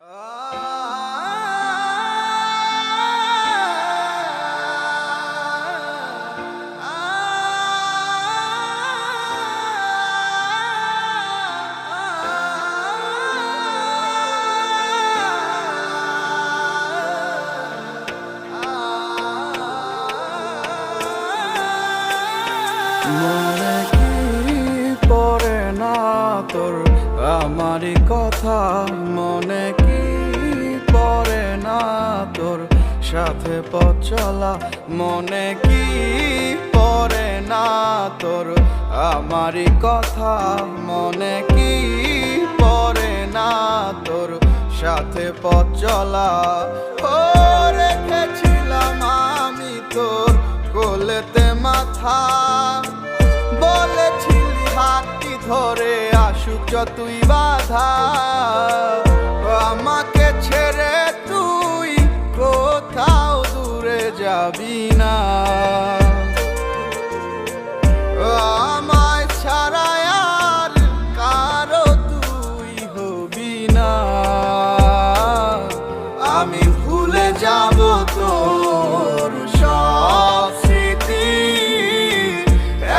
মনে কি পড়ে না তোর আমারই কথা, মনে কি পড়ে না তোর সাথে পথ চলা, মনে কি পড়ে না তোর আমারই কথা, মনে কি পড়ে না তোর সাথে পথ চলা। ও রেখেছিলাম আমি তোর কোলেতে মাথা, বলেছিলি হাতটি ধরে আসুক যতই বাধা, আমাকে ছেড়ে তুই কোথাও দূরে যাবি না, আমায় ছাড়া আর কারো তুই হবি না। আমি ভুলে যাব তোর সব স্মৃতি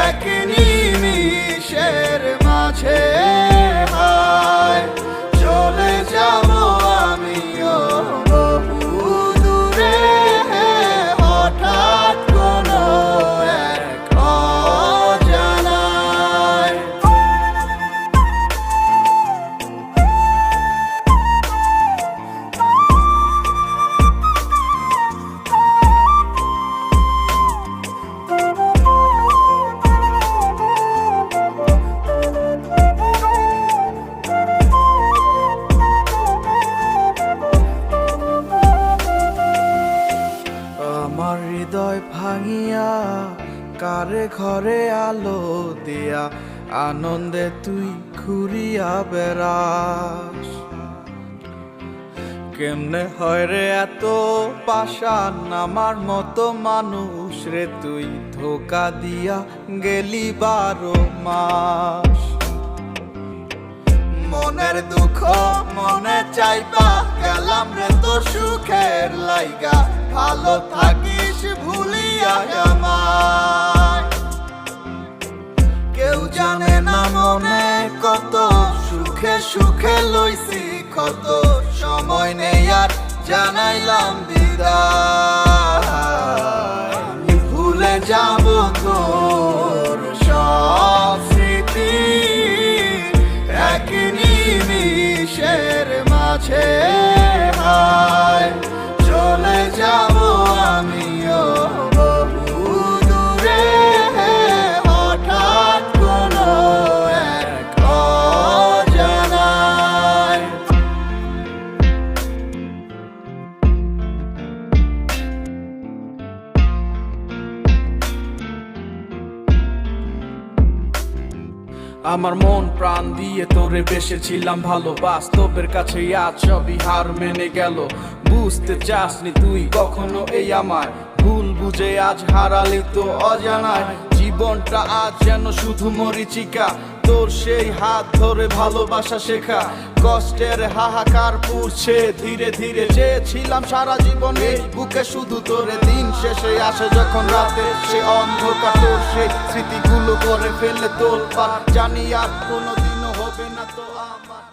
এক নিমিষের মাঝে, হায় চলে যাব আমিও বহু দূরে, হঠাৎ কোনো এক অজানায়। আমার হৃদয় ভাঙিয়া কারে ঘরে আলো দিয়া, আনন্দে তুই ঘুরিয়া বেড়াস। কেমনে হয় রে এত পাষাণ আমার মতো মানুষ রে, তুই ধোকা দিয়া গেলি 12 মাস। মনের দুঃখ মনে চাইবা গেলাম রে তোর সুখের লাইগা, ভালো থাকিস ভুলিয়া আমায়। কেউ জানে না মনে কত সুখে সুখে লইছি কত, সময় নেই আর জানাইলাম বিদায়। ভুলে যাব তোর সব স্মৃতি এক নিমিষের মাঝে, হায় চলে যাব আমিও বহু দূরে, হঠাৎ কোনো এক অজানায়। আমার মন প্রাণ দিয়ে তোরে বেসেছিলাম ভালো, বাস্তবের কাছে আজ সবই হার মেনে গেল। বুঝতে চাসনি তুই কখনো এই আমায়, ভুল বুঝে আজ হারালি তো অজানায়। জীবনটা আজ যেন শুধু মরিচিকা, তোর সেই হাত ধরে ভালোবাসা শেখা। কষ্টের হাহাকার পুড়ছে ধীরে ধীরে, চেয়েছিলাম সারা জীবনে বুকে শুধু তোরে। দিন শেষে আসে যখন রাতে সে অন্ধকার, তোর সেই স্মৃতিগুলো করে ফেলে তোলপাড়। জানি আর কোনোদিনও হবে না তো আমার।